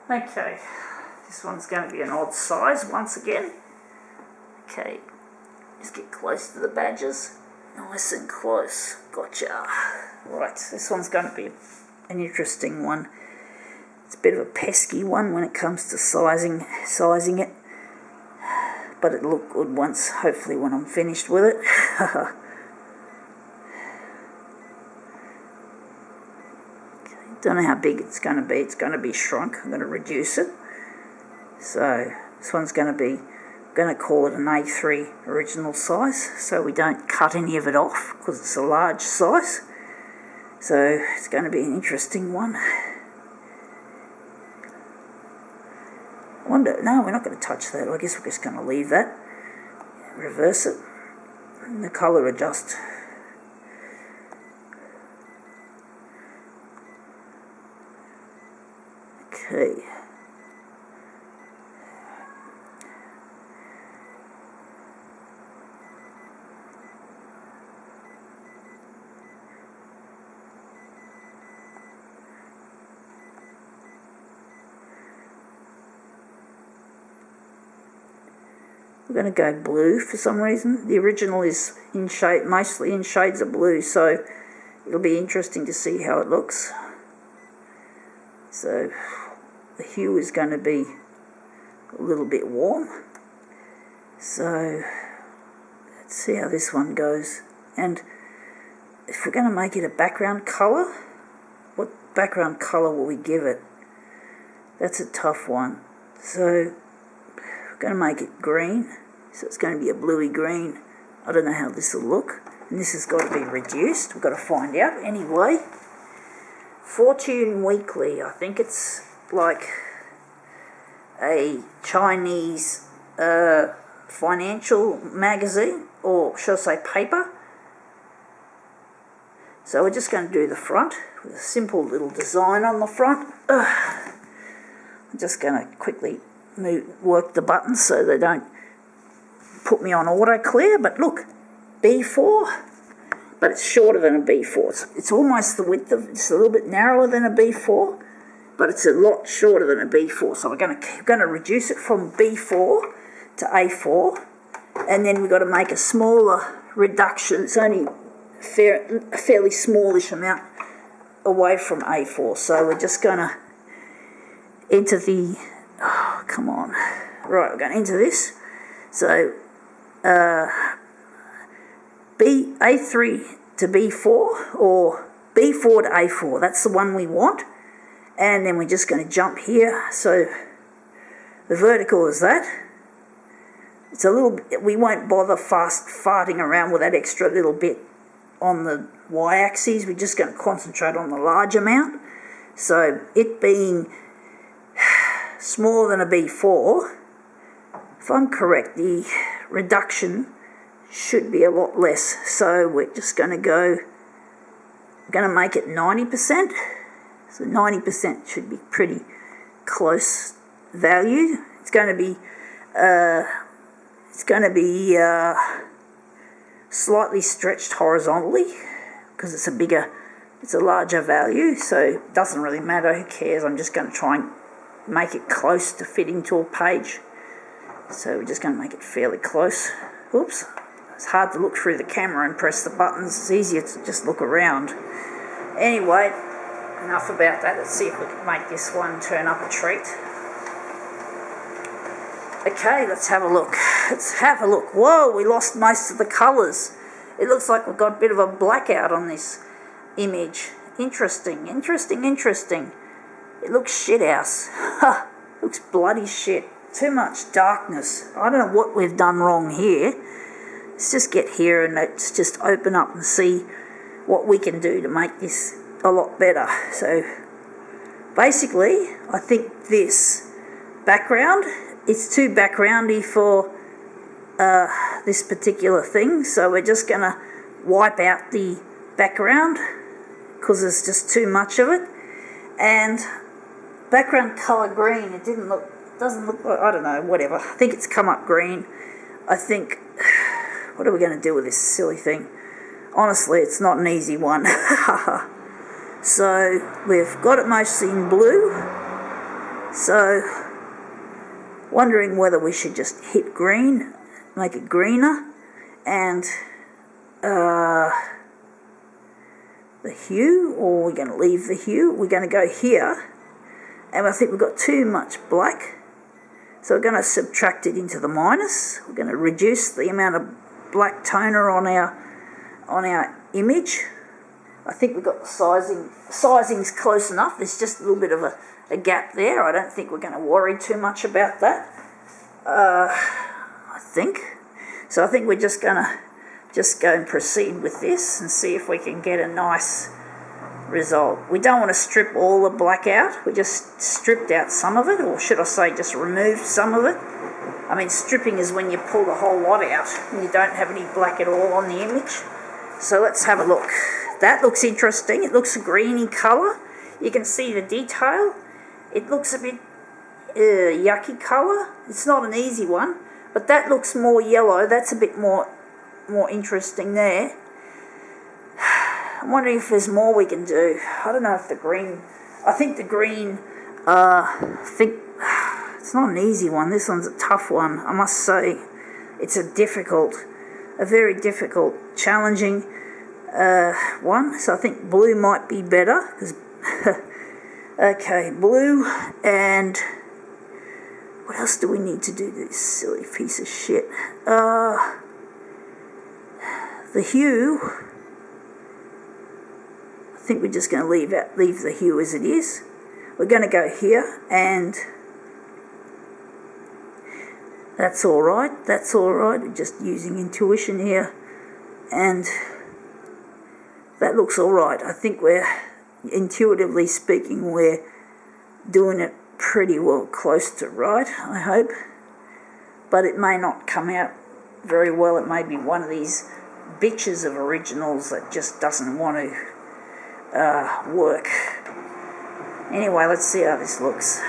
Okay, this one's going to be an odd size once again. Okay, just get close to the badges. Nice and close. Gotcha. Right, this one's going to be an interesting one. It's a bit of a pesky one when it comes to sizing it. But it'll look good once, hopefully, when I'm finished with it. Don't know how big it's going to be. It's going to be shrunk. I'm going to reduce it. So this one's going to call it an A3 original size, so we don't cut any of it off because it's a large size. So it's going to be an interesting one. No, we're not going to touch that. I guess we're just going to leave that. Reverse it. And the colour adjust. Okay. We're going to go blue for some reason. The original is in shade, mostly in shades of blue, so it'll be interesting to see how it looks. So the hue is going to be a little bit warm. So let's see how this one goes. And if we're going to make it a background colour, what background colour will we give it? That's a tough one. So we're going to make it green. So it's going to be a bluey green. I don't know how this will look. And this has got to be reduced. We've got to find out anyway. Fortune Weekly, I think it's like a Chinese financial magazine, or shall I say paper. So we're just going to do the front with a simple little design on the front. I'm just going to quickly work the buttons so they don't put me on auto clear. But look, B4, but it's shorter than a B4. It's almost the width of, it's a little bit narrower than a B4, but it's a lot shorter than a B4. So we're going to reduce it from B4 to A4, and then we've got to make a smaller reduction. It's only a fairly smallish amount away from A4. So we're just going to enter the, come on. Right, we're going to enter this. So A3 to B4, or B4 to A4. That's the one we want. And then we're just going to jump here. So the vertical is that. It's a little, we won't bother farting around with that extra little bit on the y-axis. We're just going to concentrate on the large amount. So it being smaller than a B4, if I'm correct, the reduction should be a lot less. So we're just going to go, we're going to make it 90%. So 90% should be pretty close value. It's going to be slightly stretched horizontally because it's a larger value. So it doesn't really matter. Who cares? I'm just going to try and make it close to fit into a page. So we're just going to make it fairly close. Oops. It's hard to look through the camera and press the buttons. It's easier to just look around. Anyway, enough about that. Let's see if we can make this one turn up a treat. Okay, let's have a look. Whoa, we lost most of the colours. It looks like we've got a bit of a blackout on this image. Interesting. It looks shit house. Looks bloody shit. Too much darkness. I don't know what we've done wrong here. Let's just get here and let's just open up and see what we can do to make this a lot better. So basically, I think this background, it's too backgroundy for this particular thing. So we're just going to wipe out the background because there's just too much of it. And background colour green, doesn't look like, I don't know, whatever. I think it's come up green. I think, what are we going to do with this silly thing? Honestly, it's not an easy one. So we've got it mostly in blue. So, wondering whether we should just hit green, make it greener, and the hue, or we're going to leave the hue. We're going to go here, and I think we've got too much black, so we're going to subtract it into the minus. We're going to reduce the amount of black toner on our image. I think we've got the sizing's close enough. There's just a little bit of a gap there. I don't think we're going to worry too much about that. I think. So I think we're just going to go and proceed with this and see if we can get a nice result. We don't want to strip all the black out. We just stripped out some of it, or should I say just removed some of it. I mean, stripping is when you pull the whole lot out and you don't have any black at all on the image. So let's have a look. That looks interesting. It looks a greeny colour. You can see the detail. It looks a bit yucky colour. It's not an easy one, but that looks more yellow. That's a bit more interesting there. I'm wondering if there's more we can do. I don't know if the green... I think the green... it's not an easy one. This one's a tough one, I must say. It's a very difficult, challenging one. So I think blue might be better. Okay, blue, and what else do we need to do this silly piece of shit? The hue, I think we're just going to leave the hue as it is. We're going to go here, and that's all right. We're just using intuition here, and that looks all right. I think we're, intuitively speaking, we're doing it pretty well close to right, I hope. But it may not come out very well. It may be one of these bitches of originals that just doesn't want to work. Anyway, let's see how this looks.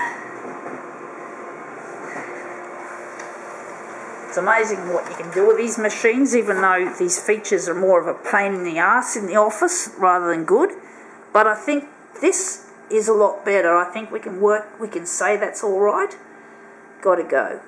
It's amazing what you can do with these machines, even though these features are more of a pain in the ass in the office rather than good. But I think this is a lot better. I think we can say that's all right. Gotta go.